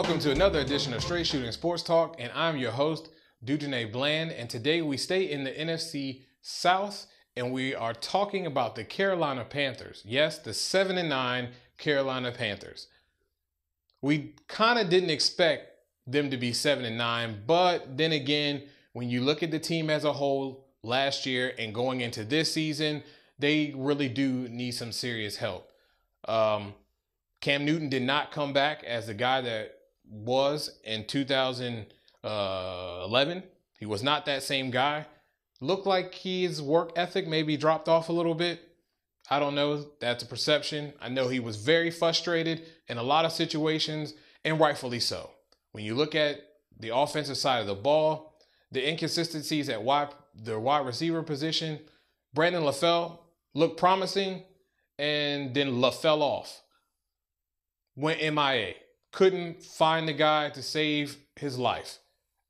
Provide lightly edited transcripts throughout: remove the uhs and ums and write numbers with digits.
Welcome to another edition of Straight Shooting Sports Talk, and I'm your host, Dujane Bland, and today we stay in the NFC South, and we are talking about the Carolina Panthers. Yes, the 7-9 Carolina Panthers. We kind of didn't expect them to be 7-9, but then again, when you look at the team as a whole last year and going into this season, they really do need some serious help. Cam Newton did not come back as the guy that was in 2011. He was not that same guy. Looked like his work ethic maybe dropped off a little bit. I don't know. That's a perception. I know he was very frustrated in a lot of situations, and rightfully so. When you look at the offensive side of the ball, the inconsistencies at the wide receiver position, Brandon LaFell looked promising, and then fell off. Went MIA. Couldn't find the guy to save his life.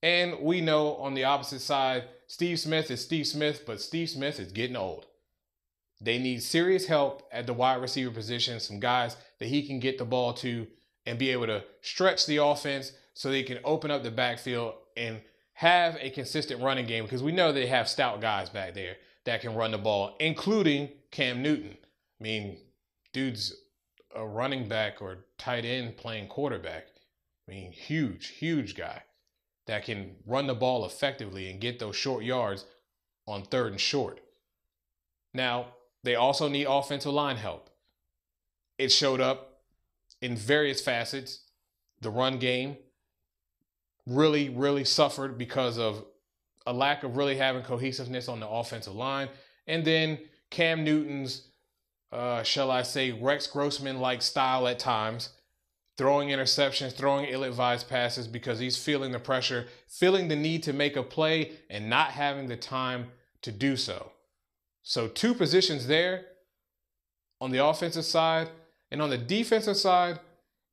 And we know on the opposite side, Steve Smith is Steve Smith, but Steve Smith is getting old. They need serious help at the wide receiver position, some guys that he can get the ball to and be able to stretch the offense so they can open up the backfield and have a consistent running game, because we know they have stout guys back there that can run the ball, including Cam Newton. I mean, dude's a running back or tight end playing quarterback. I mean, huge guy that can run the ball effectively and get those short yards on third and short. Now, they also need offensive line help. It showed up in various facets. The run game really suffered because of a lack of really having cohesiveness on the offensive line. And then Cam Newton's shall I say, Rex Grossman-like style at times, throwing interceptions, throwing ill-advised passes because he's feeling the pressure, feeling the need to make a play and not having the time to do so. So two positions there on the offensive side. And on the defensive side,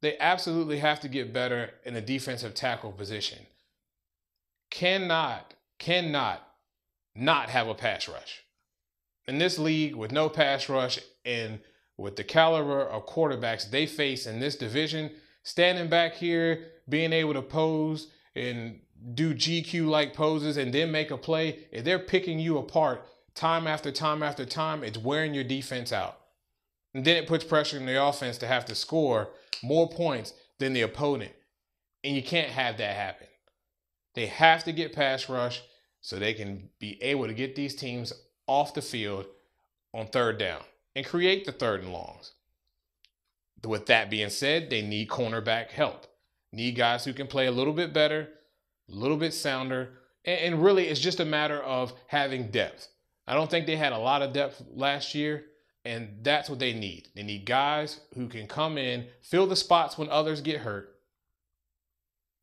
they absolutely have to get better in the defensive tackle position. Cannot not have a pass rush. In this league, with no pass rush and with the caliber of quarterbacks they face in this division, standing back here, being able to pose and do GQ-like poses and then make a play, if they're picking you apart time after time after time, it's wearing your defense out. And then it puts pressure on the offense to have to score more points than the opponent. And you can't have that happen. They have to get pass rush so they can be able to get these teams off the field on third down and create the third and longs. With that being said, they need cornerback help. Need guys who can play a little bit better, a little bit sounder, and really it's just a matter of having depth. I don't think they had a lot of depth last year, and that's what they need. They need guys who can come in, fill the spots when others get hurt,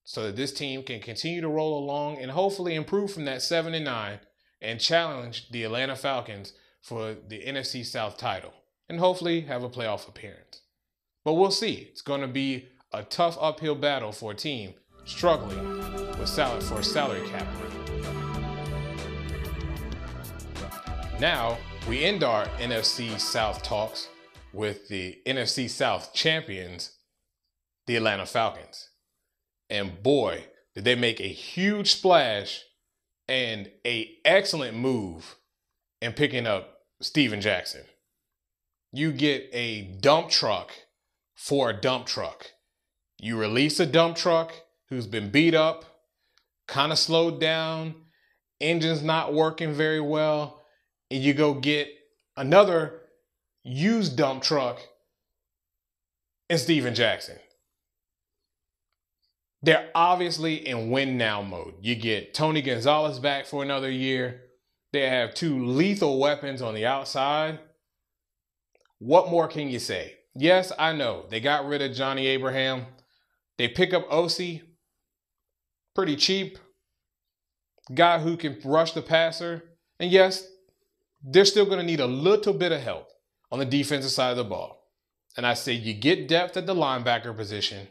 so that this team can continue to roll along and hopefully improve from that 7-9 and challenge the Atlanta Falcons for the NFC South title and hopefully have a playoff appearance. But we'll see. It's going to be a tough uphill battle for a team struggling with for salary cap room. Now, we end our NFC South talks with the NFC South champions, the Atlanta Falcons. And boy, did they make a huge splash and an excellent move in picking up Steven Jackson. You get a dump truck for a dump truck. You release a dump truck who's been beat up, kind of slowed down, engine's not working very well, and you go get another used dump truck in Steven Jackson. They're obviously in win now mode. You get Tony Gonzalez back for another year. They have two lethal weapons on the outside. What more can you say? Yes, I know. They got rid of Johnny Abraham. They pick up Osi. Pretty cheap. Guy who can rush the passer. And yes, they're still going to need a little bit of help on the defensive side of the ball. And I say you get depth at the linebacker position.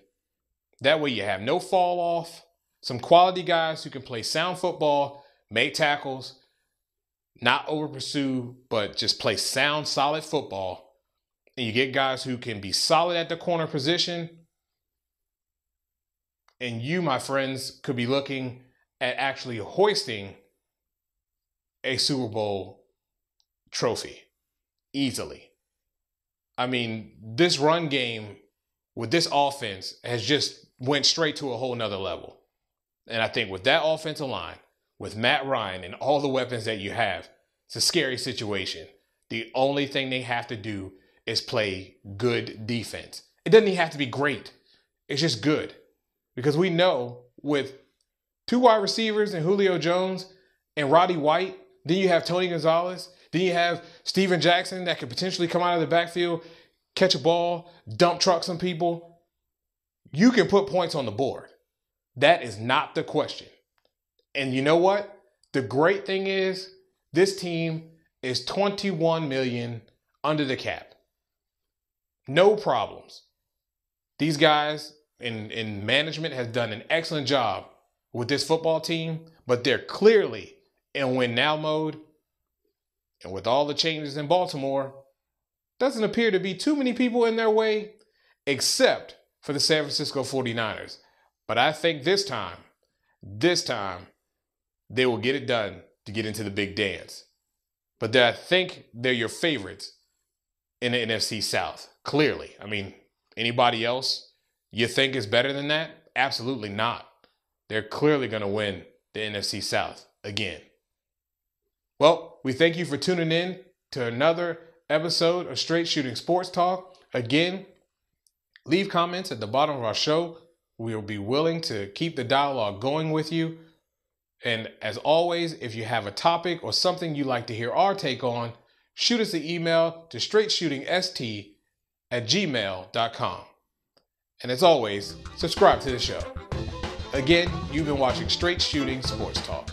That way you have no fall off, some quality guys who can play sound football, make tackles, not over pursue, but just play sound, solid football. And you get guys who can be solid at the corner position And you, my friends, could be looking at actually hoisting a Super Bowl trophy easily. I mean, this run game with this offense has just went straight to a whole nother level. And I think with that offensive line, with Matt Ryan and all the weapons that you have, it's a scary situation. The only thing they have to do is play good defense. It doesn't even have to be great. It's just good. Because we know with 2 wide receivers and Julio Jones and Roddy White, then you have Tony Gonzalez, then you have Steven Jackson that could potentially come out of the backfield, catch a ball, dump truck some people. You can put points on the board. That is not the question. And you know what? The great thing is this team is $21 million under the cap. No problems. These guys in management has done an excellent job with this football team, but they're clearly in win now mode. And with all the changes in Baltimore, doesn't appear to be too many people in their way, except for the San Francisco 49ers. But I think this time, they will get it done to get into the big dance. But I think they're your favorites in the NFC South, clearly. I mean, anybody else you think is better than that? Absolutely not. They're clearly going to win the NFC South again. Well, we thank you for tuning in to another episode of Straight Shooting Sports Talk. Again, leave comments at the bottom of our show. We'll be willing to keep the dialogue going with you. And as always, if you have a topic or something you'd like to hear our take on, shoot us an email to straightshootingst@gmail.com. And as always, subscribe to the show. Again, you've been watching Straight Shooting Sports Talk.